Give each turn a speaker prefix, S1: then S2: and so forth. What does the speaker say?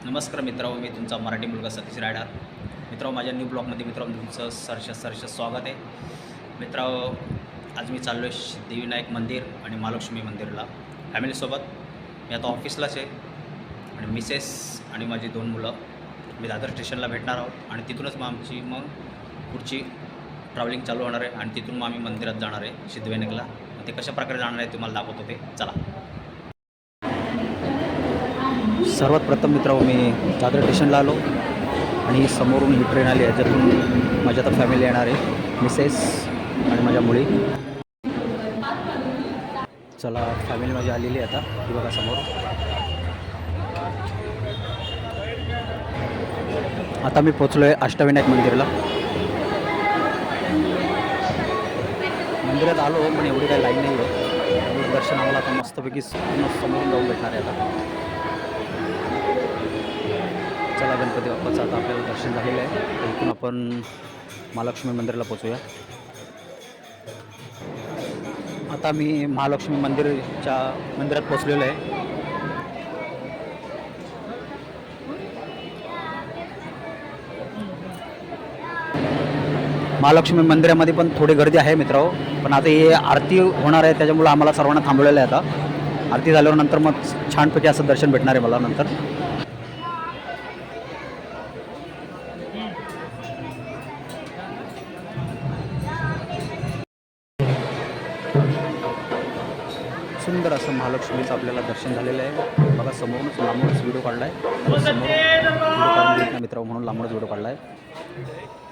S1: नमस्कार मित्रांनो, मी तुमचा मराठी मुलगा सतीश रायडार. मित्रांनो, माझ्या न्यू ब्लॉगमध्ये मित्रांनो तुमचं सहर्ष स्वागत आहे. मित्रांनो, आज मी चाललो आहे सिद्धिविनायक मंदिर आणि महालक्ष्मी मंदिरला फॅमिलीसोबत. मी आता ऑफिसलाच आहे आणि मिसेस आणि माझी 2 मुलं मी दादर स्टेशनला भेटणार आहोत आणि तिथूनच आमची पुढची ट्रॅव्हलिंग चालू होणार आहे आणि तिथून आम्ही मंदिरात जाणार आहे सिद्धिविनायकला. ते कशा प्रकारे जाणार आहे तुम्हाला दाखवतो. ते चला. सर्वात प्रथम मित्रांनो, मी दादर स्टेशनला आलो आणि समोरून ही ट्रेन आली, याच्यातून माझी आता फॅमिली येणार आहे, मिसेस आणि माझ्या मुली. चला, फॅमिली माझी आलेली आहे आता, ही बघा समोर. आता मी पोचलो आहे अष्टविनायक मंदिरला. मंदिरात आलो पण एवढी काही लाईन नाही आहे. दर्शन आम्हाला आता मस्तपैकी समोरून जाऊन भेटणार आहे. आता चला, गणपती बाप्पाचं आता आपल्याला दर्शन झालेलं आहे. इथून आपण महालक्ष्मी मंदिराला पोचूया. आता मी महालक्ष्मी मंदिरात पोचलेलो आहे. महालक्ष्मी मंदिरामध्ये पण थोडी गर्दी आहे मित्रांनो, पण आता हे आरती होणार आहे त्याच्यामुळे आम्हाला सर्वांना थांबवलेलं आहे. आता आरती झाल्यावर नंतर मग छानपैकी असं दर्शन भेटणार आहे मला नंतर. सुंदर असं महालक्ष्मीचं आपल्याला दर्शन झालेलं आहे. बघा, समोरूनच लांबूनच व्हिडिओ काढला आहे. समोर व्हिडिओ काढून मित्रांनो म्हणून लांबूनच व्हिडिओ काढला आहे.